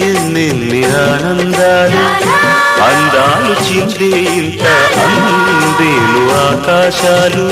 ఎన్నెన్ని ఆనందాలు అందాలు చిందే ఇంత అందేలు ఆకాశాలు.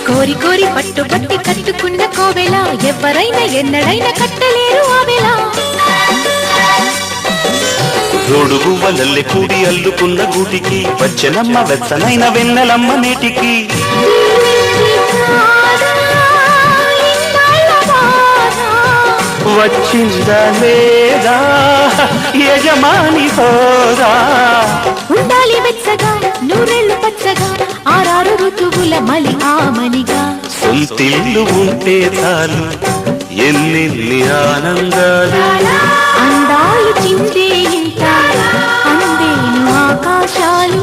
కోరి కోరి పట్టు పట్టి కట్టుకున్న కోవెల ఎవరైనా ఎన్నడైనా కట్టలేరు ఆవెల. రోడుగు వలల్లె కూడి అల్లుకున్న గూటికి వచ్చనమ్మ వెచ్చనైన వెన్నెలమ్మ నేటికి. వచ్చిందా లేదా యజమాని సోదా, ఉండాలి వెచ్చగా నూరెళ్ళు పచ్చగా ఆరారు ఋతువుల మలి ఆమనిగా. సొంతిల్లు ఉంటే చాలు ఎన్నెన్ని ఆనందాలు అందాలు చిందే ఇంత అందేను ఆకాశాలు.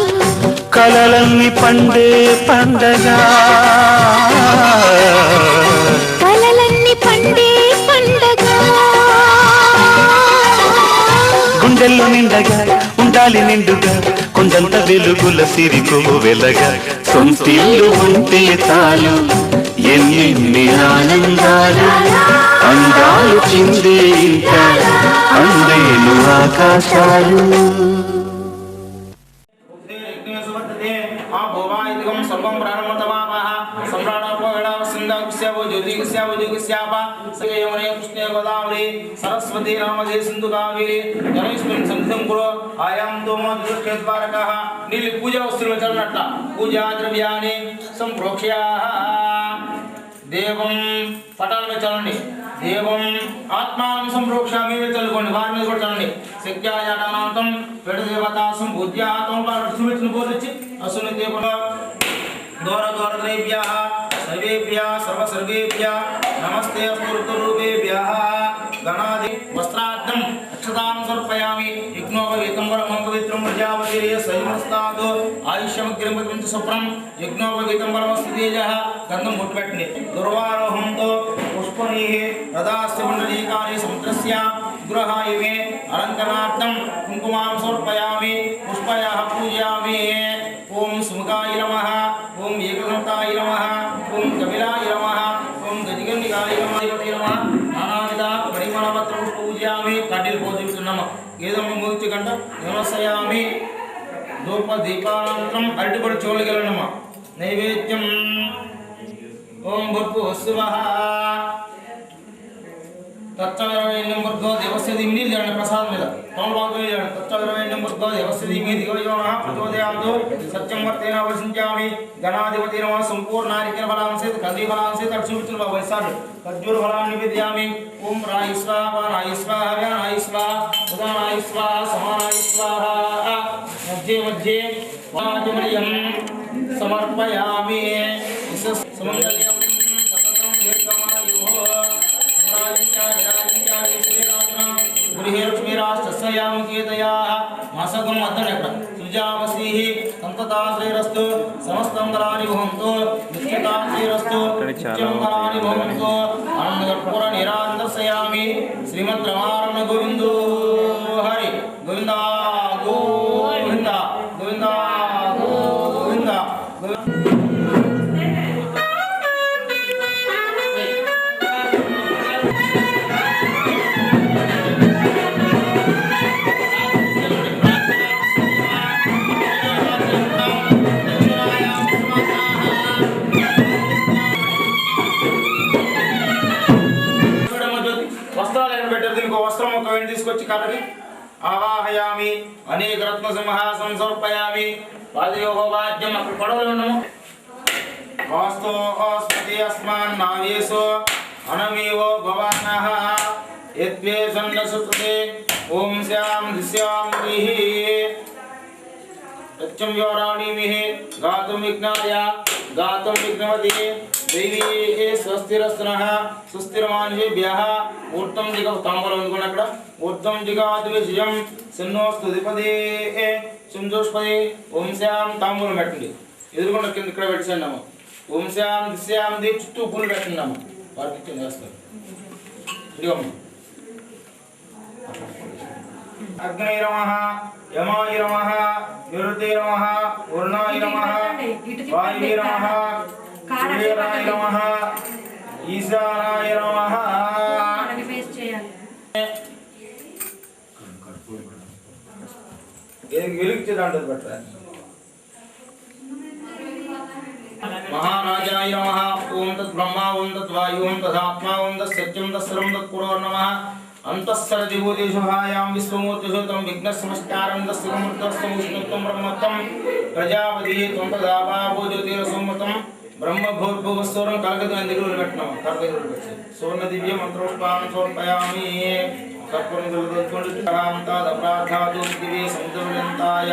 కలలన్నీ పండే పండగ కలలన్నీ పండే పండగ. గుండెల్లో నిండగా ఉండాలి నిండుగా కొండంత వెలుగుల సిరికో వెలగా. సొంతిల్లు ఉంటే చాలు ఎన్నెన్ని ఆనందాలు అందాలు చిందే ఇంత అందేలు ఆకాశాలు. सरस्वती नर्मदे सिंधु कावेरी जनेस्मिन् सन्निधिं कुरु आयां तोमो द्वारकः नीलि पूजा वस्तुలు చల్లనట్ట పూజా ద్రవ్యాన్ని సంప్రోక్ష్య దేవం పటాల మీద చల్లండి. దేవం ఆత్మానం సంప్రోక్ష మీద చల్లుకోండి, వారి మీద కూడా చల్లండి. శక్యాయాటనాంతం పెడ దేవతాసం పూజ్య సుమిత్ను పోలిచ్చి అసుని దేవత దూర దూర ద్రవ్యాః సర్వేభ్యः సర్వ సర్వేభ్యः నమస్తే అస్తు ఋతురూపేభ్యः గణాది వస్త్రార్థం అక్షతాం సమర్పయామి. యజ్ఞోపవీతంబరం పవిత్రం ప్రజాపతిరేయ సైమస్తాద్ ఆయుష్యమగ్రమగ్రంథ సుప్రం యజ్ఞోపవీతంబరమస్తు తేజః. గంధం ముట్టుపెట్టండి. దుర్వారోహంతో పుష్పనీ రథాస్య మండలీకాని సముద్రస్య గృహాయ మే అలంకరణార్థం కుంకుమాం సమర్పయామి. పుష్పయాః పూజయామి. ఓం సుముఖాయ నమః, ఓం ఏకదంతాయ నమః, ఓం కపిలాయ నమః, ఓం గజగన్నికాయ నమః. నానావిధ పరిమళపత్ర పూజయామి. కడ్డీలు పోతున్నాము. ఏదో మూర్తి గంట నమస్యామి. ధూప దీపానంతరం అరటిపడి చోళకెళ్ళనమ్మా. నైవేద్యం ఓం భూర్భు స్వః తత్సవిరవై నంబర్గో దేవస్య ధీమహి లేదండి ప్రసాదం మీద తోమబాగు లేదండి. తత్సవిరవై నంబర్గో దేవస్య ధీమహి ధియో నమః ప్రచోదయాతు. సత్యం వర్తేన వసించామి. గణాధిపతి నమః. సంపూర్ణానికిన ఫలాంసేత కంది ఫలాంసేత అక్షుమిత్రుల వైసాడు ఖర్జూర ఫలాన్ని నివేద్యామి. ఓం రాయి స్వాహ నాయి స్వాహ వ్యానాయి స్వాహ ఉదానాయి స్వాహ సమానాయి స్వాహ. మధ్యే మధ్యే వాజమయం సమర్పయామి. సుమంగళ్యం సతతం దీర్ఘమాయుః మాసకం అద్దడెక్కడ సృజావసీ సంతతాశ్రీరస్తు సమస్తంగళాని భవంతు నిశ్చితాశ్రీరస్తు నిత్యంగళాని భవంతు. ఆనందకర్పూర నిరాందర్శయామి. శ్రీమద్రమారణ గోవిందో హరి గోవింద గోవింద గోవింద గోవింద. వస్త్రం ఒక వెండి తీసుకొచ్చి కట్టడి ఆవాహయామి. అనేక రత్న సింహాసనం సమర్పయామి. పాదయోగ వాద్యం అక్కడ పడవలు ఉన్నాము. వాస్తు ఆస్పతి అస్మాన్ నావేశో అనమేవో భవానః యత్వే సన్నసుతే ఓం శ్యాం దిశ్యాం దిహి సత్యం యోరాణీమిహి గాతుం విఘ్నాయ గాతుం విఘ్నవతి దేవీ స్వస్తిరస్నః సుస్థిరమానుషేభ్యః ఊర్ధ్వం జిగ తాంబూలం అందుకోండి అక్కడ ఊర్ధ్వం జిగాతు విజయం సిన్నోస్తు దిపదే సింజోష్పదే ఓం శ్యాం తాంబూలం పెట్టండి ఎదురుకుండా కింద ఇక్కడ పెట్టేసాము ఓం శ్యాం దిశ్యాం ది చుట్టూ పూలు పెట్టండి వారికి ఇచ్చింది చేస్తారు ఇదిగోమ్మ అగ్నై నమః యమాయ నమః నిరుతే నమః వరుణాయ నమః వాయువే నమః సూర్యాయ నమః ఈశానాయ నమః వెలిగించే దాంట్లో పెట్టాలి महाराजाय नमः ओम तत् ब्रह्मा ओम तत् वायु ओम तदात्मा ओम तत् सत्यम तत्सर्वं तत्पुरो नमः अंतःसर्वदेवदेशुहायां विश्वमूर्तिषुतं विघ्नसमस्कारं तस्समूर्तस्तमुष्णुत्वं ब्रह्मत्वं प्रजापति त्वं तदावा भोज्योतिरसोमतं ब्रह्मभूर्भुवस्वरं कलकदं పెట్టినాం కలకదం పెట్టి సువర్ణ దివ్య మంత్రోష్పాం సమర్పయామి సత్పురం దొరుకుతుంటాం తదప్రార్థాదు దివ్య సముద్రవంతాయ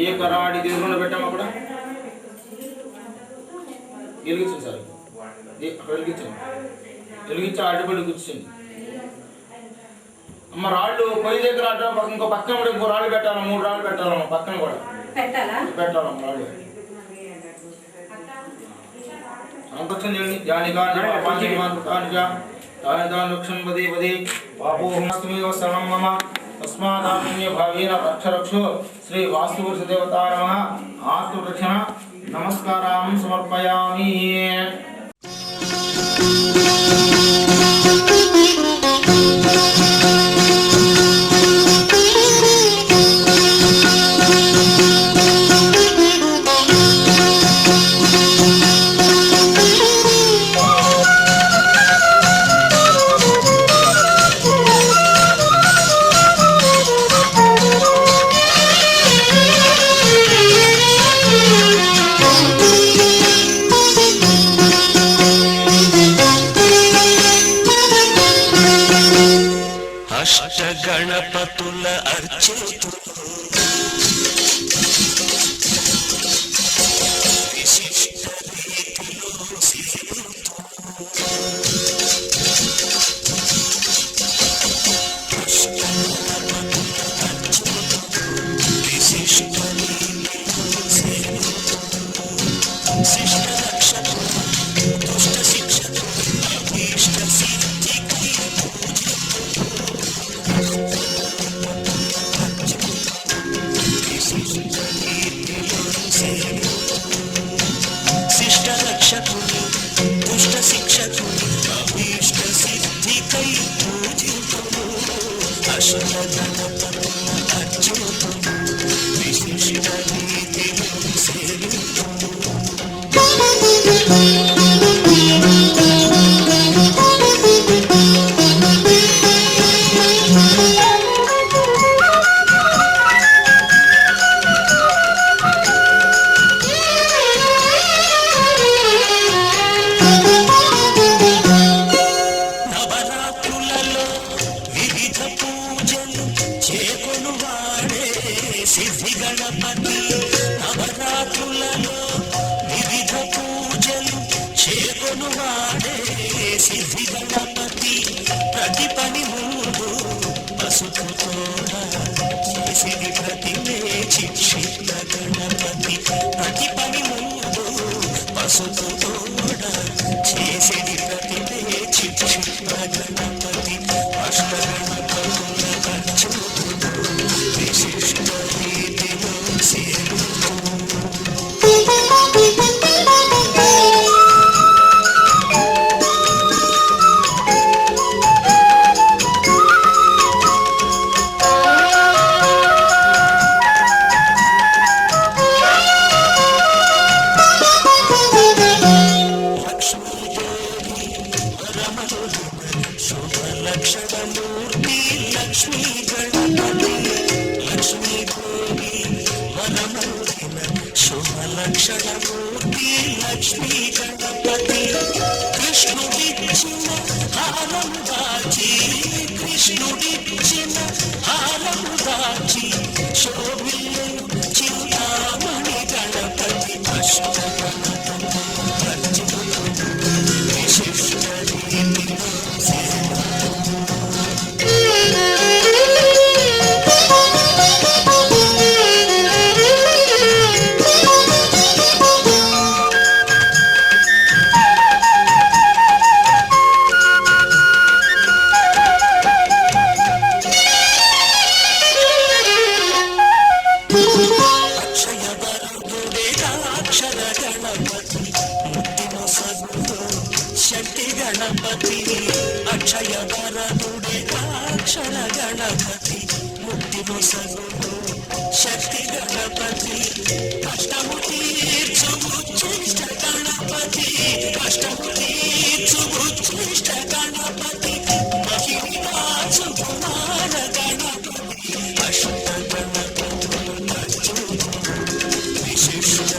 ఏకరాడి దేవుని పెట్టాం అక్కడ వెలిగించండి సార్ అక్కడ వెలిగించి అడ్డుపడి కూర్చోండి అమ్మ రాళ్ళు పొయ్యి దగ్గర అడ్డ ఇంకో పక్కన కూడా ఇంకో రాళ్ళు పెట్టాలి 3 రాళ్ళు పెట్టాలమ్మ పక్కన కూడా పెట్టాలమ్మ రాళ్ళు సంతోషం చేయండి జానిగా రక్షణ పదే పదే పాపోహమస్తమేవ శరణం మమ తస్మాదాపుణ్య భావేన రక్షరక్షో శ్రీ వాస్తుపురుష దేవతా నమః ఆత్మరక్షణ నమస్కారం సమర్పయామి గణపతుల అర్చితు విశిష్ట రీతిలో శిష్ట రక్షణ దుష్ట శిక్షణ అభీష్ట సిద్ధి శిష్ట రక్షకుని దుష్ట శిక్షకుని అభీష్ట సిద్ధి కై పూజితుము అశుభ గణపతుల అర్చుతుము విశిష్ట రీతిలో సేవితుము సిద్ధి గణపతి నవరాత్రులలో వివిధ పూజలు చేకొను వాడే సిద్ధి గణపతి ప్రతి పని ముందు పసుపు తోడ చేసిది ప్రతిమే చిక్షిత గణపతి ప్రతి పని ముందు పసుపు తోడ చేసిది ప్రతిమే చిక్షిత గణపతి అష్ట గణపతుల ఖర్చుతుడు విశిష్ట రీతిలో సేవితుడు కాచి శోభిల్లను చింతామణి గణపతి అష్టగణపతి విశిష్ట గణపతి అక్షయ వరదుడే అక్షర గణపతి ముక్తి నొసగుడు శక్తి గణపతి కష్టము తీర్చు ఉచ్చిష్ట గణపతి కష్టము తీర్చు ఉచ్చిష్ట గణపతి మహిళాచు కుమార గణపతి అష్ట గణపతులు నచ్చు విశిష్ట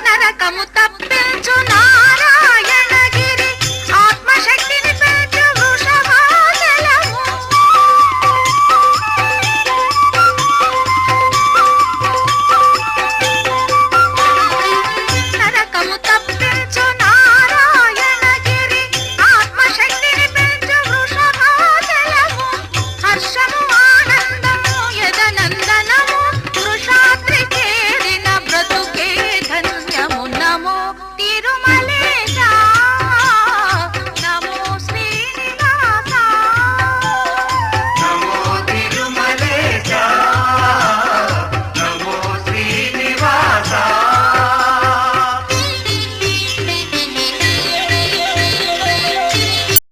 నరకము తప్పించు నా